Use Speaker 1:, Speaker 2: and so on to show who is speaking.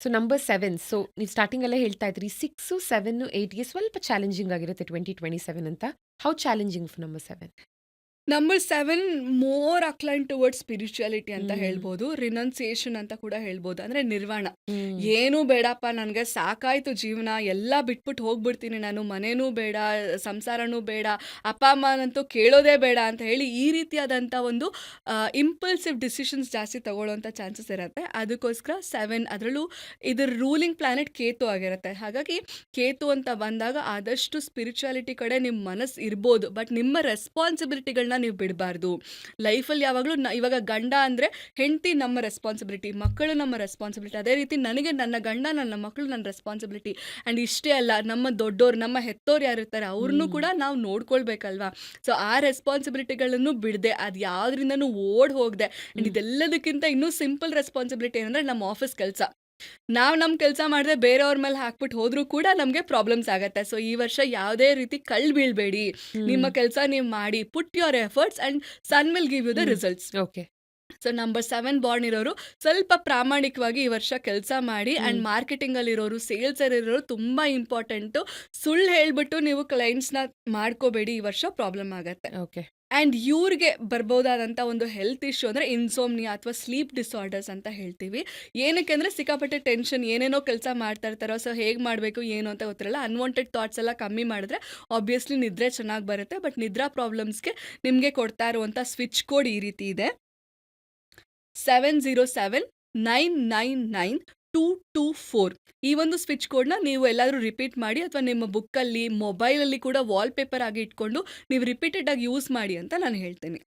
Speaker 1: So number 7 so ನೀವು ಸ್ಟಾರ್ಟಿಂಗಲ್ಲೇ ಹೇಳ್ತಾ ಇದ್ರಿ 6, 7, 8ಗೆ ಸ್ವಲ್ಪ ಚಾಲೆಂಜಿಂಗ್ ಆಗಿರುತ್ತೆ 2027 ಅಂತ. How challenging for number 7?
Speaker 2: Number 7 more incline towards spirituality ಅಂತ
Speaker 1: ಹ್ಮ್.
Speaker 2: ಹೇಳ್ಬೋದು. ರಿನೌನ್ಸಿಯೇಷನ್ ಅಂತ ಕೂಡ ಹೇಳ್ಬೋದು. ಅಂದ್ರೆ ನಿರ್ವಾಣ.
Speaker 1: ಹ್ಮ್.
Speaker 2: ಏನೂ ಬೇಡಪ್ಪ ನನಗೆ ಸಾಕಾಯ್ತು ಜೀವನ, ಎಲ್ಲ ಬಿಟ್ಬಿಟ್ಟು ಹೋಗ್ಬಿಡ್ತೀನಿ ನಾನು, ಮನೇನೂ ಬೇಡ, ಸಂಸಾರನೂ ಬೇಡ, ಅಪ್ಪ ಅಮ್ಮನಂತೂ ಕೇಳೋದೇ ಬೇಡ ಅಂತ ಹೇಳಿ ಈ ರೀತಿಯಾದಂಥ ಒಂದು ಇಂಪಲ್ಸಿವ್ ಡಿಸಿಷನ್ಸ್ ಜಾಸ್ತಿ ತಗೊಳ್ಳೋಂಥ ಚಾನ್ಸಸ್ ಇರುತ್ತೆ. ಅದಕ್ಕೋಸ್ಕರ 7 ಅದರಲ್ಲೂ ಇದ್ರ ರೂಲಿಂಗ್ ಪ್ಲಾನೆಟ್ ಕೇತು ಆಗಿರುತ್ತೆ. ಹಾಗಾಗಿ ಕೇತು ಅಂತ ಬಂದಾಗ ಆದಷ್ಟು ಸ್ಪಿರಿಚುಯಾಲಿಟಿ ಕಡೆ ನಿಮ್ಮ ಮನಸ್ಸು ಇರ್ಬೋದು, ಬಟ್ ನಿಮ್ಮ ರೆಸ್ಪಾನ್ಸಿಬಿಲಿಟಿಗಳನ್ನ ನೀವು ಬಿಡಬಾರ್ದು. ಲೈಫಲ್ಲಿ ಯಾವಾಗಲೂ ಇವಾಗ ಗಂಡ ಅಂದರೆ ಹೆಂಡತಿ ನಮ್ಮ ರೆಸ್ಪಾನ್ಸಿಬಿಲಿಟಿ, ಮಕ್ಕಳು ನಮ್ಮ ರೆಸ್ಪಾನ್ಸಿಬಿಲಿಟಿ. ಅದೇ ರೀತಿ ನನಗೆ ನನ್ನ ಗಂಡ, ನನ್ನ ಮಕ್ಕಳು ನನ್ನ ರೆಸ್ಪಾನ್ಸಿಬಿಲಿಟಿ. ಆ್ಯಂಡ್ ಇಷ್ಟೇ ಅಲ್ಲ, ನಮ್ಮ ದೊಡ್ಡೋರು, ನಮ್ಮ ಹೆತ್ತೋರು ಯಾರಿರ್ತಾರೆ ಅವ್ರನ್ನೂ ಕೂಡ ನಾವು ನೋಡ್ಕೊಳ್ಬೇಕಲ್ವಾ. ಸೊ ಆ ರೆಸ್ಪಾನ್ಸಿಬಿಲಿಟಿಗಳನ್ನು ಬಿಡದೆ, ಅದು ಯಾವುದರಿಂದನೂ ಓಡ್ ಹೋಗದೆ, ಆ್ಯಂಡ್ ಇದೆಲ್ಲದಕ್ಕಿಂತ ಇನ್ನೂ ಸಿಂಪಲ್ ರೆಸ್ಪಾನ್ಸಿಬಿಲಿಟಿ ಏನಂದರೆ ನಮ್ಮ ಆಫೀಸ್ ಕೆಲಸ. ನಾವು ನಮ್ಮ ಕೆಲಸ ಮಾಡದೆ ಬೇರೆಯವ್ರ ಮೇಲೆ ಹಾಕ್ಬಿಟ್ಟು ಹೋದ್ರೂ ಕೂಡ ನಮಗೆ ಪ್ರಾಬ್ಲಮ್ಸ್ ಆಗುತ್ತೆ. ಸೊ ಈ ವರ್ಷ ಯಾವುದೇ ರೀತಿ ಕಳ್ಳು ಬೀಳಬೇಡಿ. ನಿಮ್ಮ ಕೆಲಸ ನೀವು ಮಾಡಿ, put your efforts and sun will give you the results.
Speaker 1: Okay.
Speaker 2: So number 7 born ಇರೋರು ಸ್ವಲ್ಪ ಪ್ರಾಮಾಣಿಕವಾಗಿ ಈ ವರ್ಷ ಕೆಲಸ ಮಾಡಿ. ಆ್ಯಂಡ್ ಮಾರ್ಕೆಟಿಂಗಲ್ಲಿರೋರು, ಸೇಲ್ಸಲ್ಲಿರೋರು ತುಂಬ ಇಂಪಾರ್ಟೆಂಟು. ಸುಳ್ಳು ಹೇಳ್ಬಿಟ್ಟು ನೀವು ಕ್ಲೈಂಟ್ಸ್ನ ಮಾಡ್ಕೋಬೇಡಿ, ಈ ವರ್ಷ ಪ್ರಾಬ್ಲಮ್ ಆಗುತ್ತೆ.
Speaker 1: ಓಕೆ.
Speaker 2: ಆ್ಯಂಡ್ ಇವ್ರಿಗೆ ಬರ್ಬೋದಾದಂಥ ಒಂದು ಹೆಲ್ತ್ ಇಶ್ಯೂ ಅಂದರೆ ಇನ್ಸೋಮ್ನಿಯಾ ಅಥವಾ ಸ್ಲೀಪ್ ಡಿಸಾರ್ಡರ್ಸ್ ಅಂತ ಹೇಳ್ತೀವಿ. ಏನಕ್ಕೆ ಅಂದರೆ ಸಿಕ್ಕಾಪಟ್ಟೆ ಟೆನ್ಷನ್, ಏನೇನೋ ಕೆಲಸ ಮಾಡ್ತಾ ಇರ್ತಾರೋ, ಸೊ ಹೇಗೆ ಮಾಡಬೇಕು ಏನು ಅಂತ ಗೊತ್ತಿರಲ್ಲ. ಅನ್ವಾಂಟೆಡ್ ಥಾಟ್ಸ್ ಎಲ್ಲ ಕಮ್ಮಿ ಮಾಡಿದ್ರೆ ಆಬ್ವಿಯಸ್ಲಿ ನಿದ್ರೆ ಚೆನ್ನಾಗಿ ಬರುತ್ತೆ. ಬಟ್ ನಿದ್ರಾ ಪ್ರಾಬ್ಲಮ್ಸ್ಗೆ ನಿಮಗೆ ಕೊಡ್ತಾ ಇರುವಂಥ ಸ್ವಿಚ್ ಕೋಡ್ ಈ ರೀತಿ ಇದೆ: 7079999224. ಈ ಒಂದು ಸ್ವಿಚ್ ಕೋಡ್ನ ನೀವು ಎಲ್ಲಾದರೂ ರಿಪೀಟ್ ಮಾಡಿ, ಅಥವಾ ನಿಮ್ಮ ಬುಕ್ಕಲ್ಲಿ, ಮೊಬೈಲಲ್ಲಿ ಕೂಡ ವಾಲ್ಪೇಪರ್ ಆಗಿ ಇಟ್ಕೊಂಡು ನೀವು ರಿಪೀಟೆಡ್ ಆಗಿ ಯೂಸ್ ಮಾಡಿ ಅಂತ ನಾನು ಹೇಳ್ತೀನಿ.